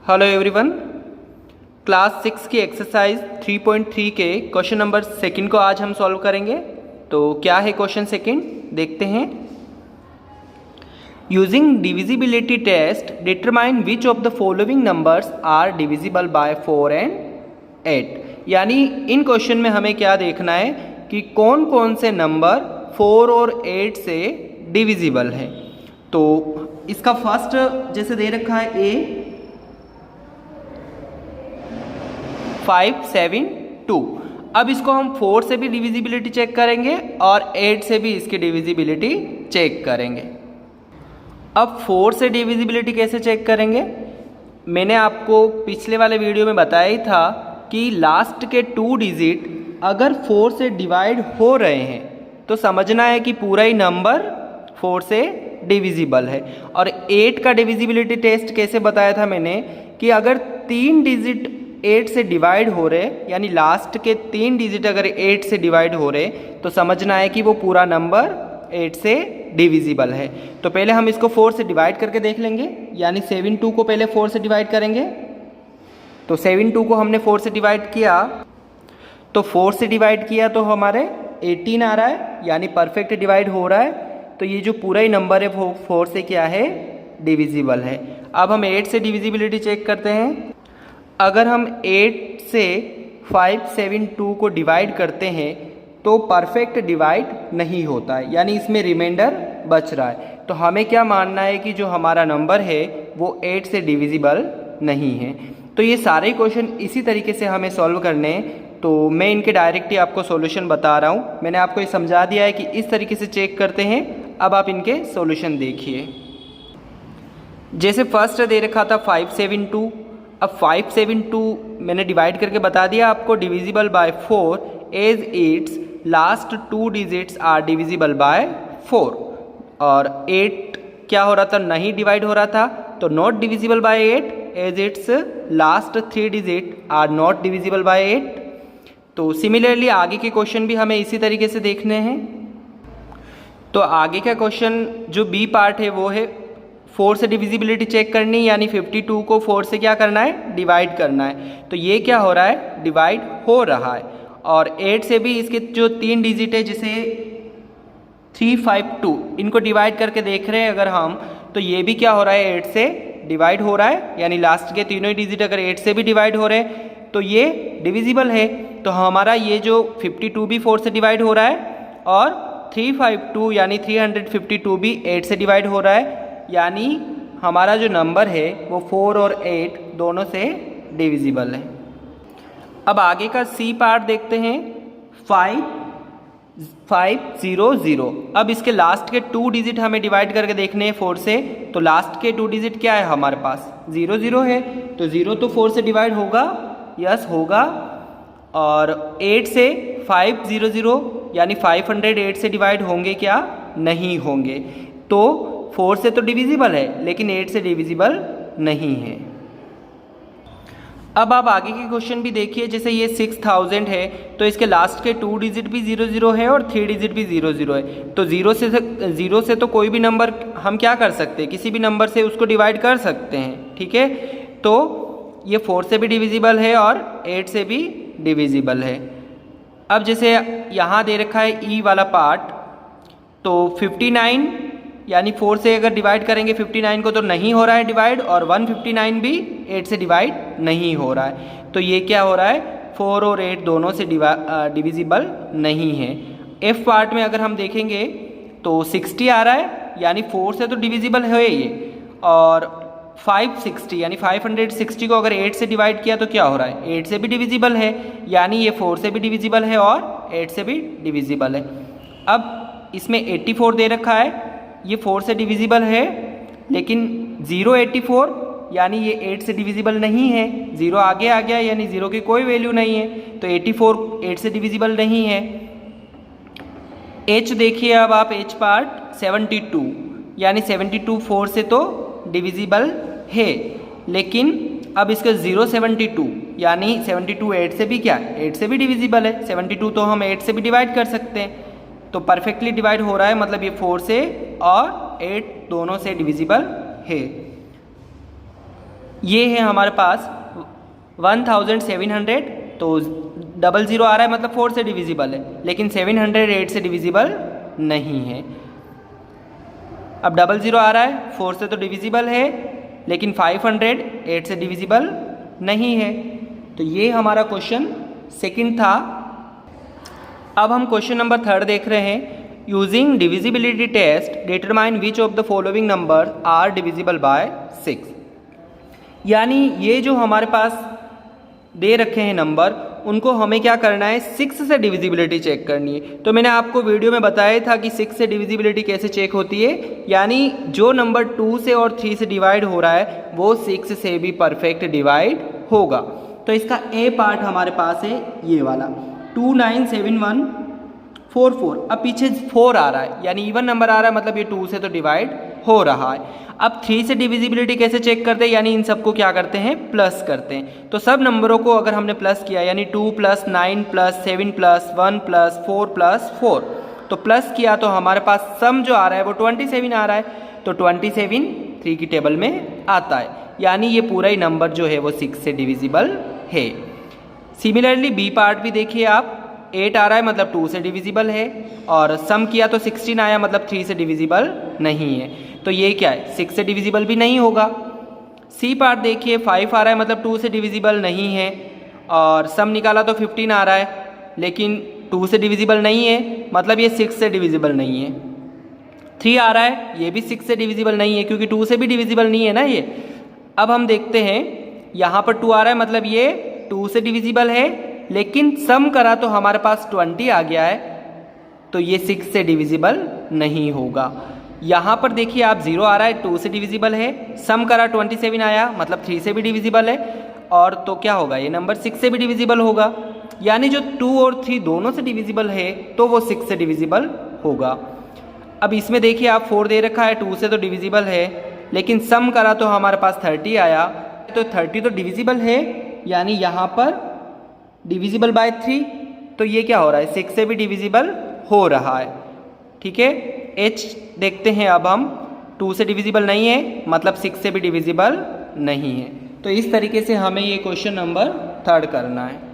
Hello everyone, class 6 की exercise 3.3 के question number second को आज हम सॉल्व करेंगे। तो क्या है क्वेश्चन सेकंड, देखते हैं। Using divisibility test determine which of the following numbers are divisible by 4 and 8। यानी इन क्वेश्चन में हमें क्या देखना है कि कौन कौन से नंबर 4 और 8 से डिविजिबल है। तो इसका फर्स्ट जैसे दे रखा है ए 5, 7, 2। अब इसको हम 4 से भी डिविजिबिलिटी चेक करेंगे और 8 से भी इसकी डिविजिबिलिटी चेक करेंगे। अब 4 से डिविजिबिलिटी कैसे चेक करेंगे, मैंने आपको पिछले वाले वीडियो में बताया ही था कि लास्ट के 2 डिजिट अगर 4 से डिवाइड हो रहे हैं तो समझना है कि पूरा ही नंबर 4 से डिविजिबल है। और 8 का डिविजिबिलिटी टेस्ट कैसे बताया था मैंने कि अगर 3 डिजिट 8 से डिवाइड हो रहे, यानी लास्ट के 3 डिजिट अगर 8 से डिवाइड हो रहे तो समझना है कि वो पूरा नंबर 8 से डिविजिबल है। तो पहले हम इसको 4 से डिवाइड करके देख लेंगे, यानी 7 2 को पहले 4 से डिवाइड करेंगे। तो 7 2 को हमने 4 से डिवाइड किया, तो 4 से डिवाइड किया तो हमारे 18 आ रहा है, यानी परफेक्ट डिवाइड हो रहा है। तो ये जो पूरा ही नंबर है वो 4 से क्या है, डिविजिबल है। अब हम 8 से डिविजिबिलिटी चेक करते हैं। अगर हम 8 से 5, 7, 2 को डिवाइड करते हैं तो परफेक्ट डिवाइड नहीं होता है, यानी इसमें रिमाइंडर बच रहा है। तो हमें क्या मानना है कि जो हमारा नंबर है वो 8 से डिविजिबल नहीं है। तो ये सारे क्वेश्चन इसी तरीके से हमें सॉल्व करने हैं। तो मैं इनके डायरेक्ट ही आपको सॉल्यूशन बता रहा हूँ। मैंने आपको ये समझा दिया है कि इस तरीके से चेक करते हैं। अब आप इनके सॉल्यूशन देखिए। जैसे फर्स्ट दे रखा था 5, 7, 2। अब 5, 7, 2 मैंने डिवाइड करके बता दिया आपको divisible by 4 as its last 2 digits are divisible by 4। और 8 क्या हो रहा था, नहीं डिवाइड हो रहा था, तो not divisible by 8 as its last 3 digit are not divisible by 8। तो सिमिलरली आगे के क्वेश्चन भी हमें इसी तरीके से देखने हैं। तो आगे का क्वेश्चन जो बी पार्ट है वो है 4 से डिविजिबिलिटी चेक करनी, यानी 52 को 4 से क्या करना है, डिवाइड करना है। तो ये क्या हो रहा है, डिवाइड हो रहा है। और 8 से भी इसके जो 3 डिजिट है जैसे 3, 5, 2, इनको डिवाइड करके देख रहे हैं अगर हम, तो ये भी क्या हो रहा है, 8 से डिवाइड हो रहा है। यानी लास्ट के तीनों ही डिजिट अगर 8 से भी डिवाइड हो रहे हैं तो ये डिविजिबल है। तो हमारा ये जो 52 भी 4 से डिवाइड हो रहा है और 352 यानी 352 भी 8 से डिवाइड हो रहा है। यानी हमारा जो नंबर है वो 4 और 8 दोनों से डिविजिबल है। अब आगे का सी पार्ट देखते हैं 5, 5, 0, 0। अब इसके लास्ट के 2 डिजिट हमें डिवाइड करके देखने हैं 4 से। तो लास्ट के 2 डिजिट क्या है हमारे पास, 0, 0 है। तो 0 तो 4 से डिवाइड होगा, यस होगा। और 8 से 5, 0, 0 यानी 508 से डिवाइड होंगे क्या, नहीं होंगे। तो 4 से तो डिविजिबल है लेकिन 8 से डिविजिबल नहीं है। अब आप आगे के क्वेश्चन भी देखिए। जैसे ये 6000 है तो इसके लास्ट के 2 डिजिट भी 0, 0 है और 3 डिजिट भी 0, 0 है। तो 0 से तो कोई भी नंबर हम क्या कर सकते हैं, किसी भी नंबर से उसको डिवाइड कर सकते हैं, ठीक है। तो ये 4 से भी डिविजिबल है और 8 से भी डिविजिबल है। अब जैसे यहाँ दे रखा है ई वाला पार्ट, तो 59 यानी 4 से अगर डिवाइड करेंगे 59 को तो नहीं हो रहा है डिवाइड, और 159 भी 8 से डिवाइड नहीं हो रहा है। तो ये क्या हो रहा है, 4 और 8 दोनों से डिविजिबल नहीं है। एफ पार्ट में अगर हम देखेंगे तो 60 आ रहा है, यानी 4 से तो डिविजिबल है ये। और 560 यानी 560 को अगर 8 से डिवाइड किया तो क्या हो रहा है, 8 से भी डिविजिबल है। यानी ये 4 से भी डिविजिबल है और 8 से भी डिविजिबल है। अब इसमें 84 दे रखा है, ये 4 से डिविजिबल है लेकिन 084 यानी ये 8 से डिविजिबल नहीं है। 0 आगे आ गया यानी 0 की कोई वैल्यू नहीं है, तो 84 8 से डिविजिबल नहीं है। एच देखिए, अब आप एच पार्ट 72 यानी 72 4 से तो डिविजिबल है, लेकिन अब इसका 072 यानी 72 8 से भी क्या, 8 से भी डिविजिबल है। 72 तो हम 8 से भी डिवाइड कर सकते हैं, तो परफेक्टली डिवाइड हो रहा है, मतलब ये 4 से और 8 दोनों से डिविजिबल है। ये है हमारे पास 1700, तो 00 आ रहा है मतलब 4 से डिविजिबल है, लेकिन 700 8 से डिविजिबल नहीं है। अब 00 आ रहा है 4 से तो डिविजिबल है, लेकिन 500 8 से डिविजिबल नहीं है। तो ये हमारा क्वेश्चन सेकंड था। अब हम क्वेश्चन नंबर 3 देख रहे हैं। Using divisibility test determine which of the following number are divisible by 6। यानी ये जो हमारे पास दे रखे हैं नंबर, उनको हमें क्या करना है, 6 से डिविजिबिलिटी चेक करनी है। तो मैंने आपको वीडियो में बताया था कि 6 से डिविजिबिलिटी कैसे चेक होती है। यानी जो नंबर 2 से और 3 से डिवाइड हो रहा है वो 6 से भी परफेक्ट डिवाइड होगा। तो इसका ए पार्ट हमारे पास है ये वाला 297144। अब पीछे 4 आ रहा है, यानी इवन नंबर आ रहा है, मतलब ये 2 से तो डिवाइड हो रहा है। अब 3 से डिविजिबिलिटी कैसे चेक करते हैं, यानी इन सबको क्या करते हैं, प्लस करते हैं। तो सब नंबरों को अगर हमने प्लस किया, यानी 2 + 9 + 7 + 1 + 4 + 4, तो प्लस किया तो हमारे पास सम जो आ रहा है वो 27 आ रहा है। तो 27 3 की टेबल में आता है, यानी ये पूरा ही नंबर जो है वो 6 से डिविजिबल है। सिमिलरली बी पार्ट भी देखिए आप, 8 आ रहा है मतलब 2 से डिविजिबल है, और सम किया तो 16 आया मतलब 3 से डिविजिबल नहीं है। तो ये क्या है, 6 से डिविजिबल भी नहीं होगा। सी पार्ट देखिए 5 आ रहा है मतलब 2 से डिविजिबल नहीं है, और सम निकाला तो 15 आ रहा है, लेकिन 2 से डिविजिबल नहीं है मतलब ये 6 से डिविजिबल नहीं है। 3 आ रहा है, ये भी 6 से डिविजिबल नहीं है क्योंकि 2 से भी डिविजिबल नहीं है ना ये। अब हम देखते हैं यहाँ पर 2 आ रहा है मतलब ये 2 से डिविजिबल है, लेकिन सम करा तो हमारे पास 20 आ गया है, तो ये 6 से डिविजिबल नहीं होगा। यहाँ पर देखिए आप 0 आ रहा है, 2 से डिविजिबल है, सम करा 27 आया मतलब 3 से भी डिविजिबल है, और तो क्या होगा, ये नंबर 6 से भी डिविजिबल होगा। यानी जो 2 और 3 दोनों से डिविजिबल है तो वो 6 से डिविजिबल होगा। अब इसमें देखिए आप 4 दे रखा है, 2 से तो डिविजिबल है, लेकिन सम करा तो हमारे पास 30 आया, तो 30 तो डिविजिबल है, यानी यहाँ पर डिविजिबल बाय 3, तो ये क्या हो रहा है, 6 से भी डिविजिबल हो रहा है। ठीक है, एच देखते हैं अब हम, 2 से डिविजिबल नहीं है मतलब 6 से भी डिविजिबल नहीं है। तो इस तरीके से हमें ये क्वेश्चन नंबर 3 करना है।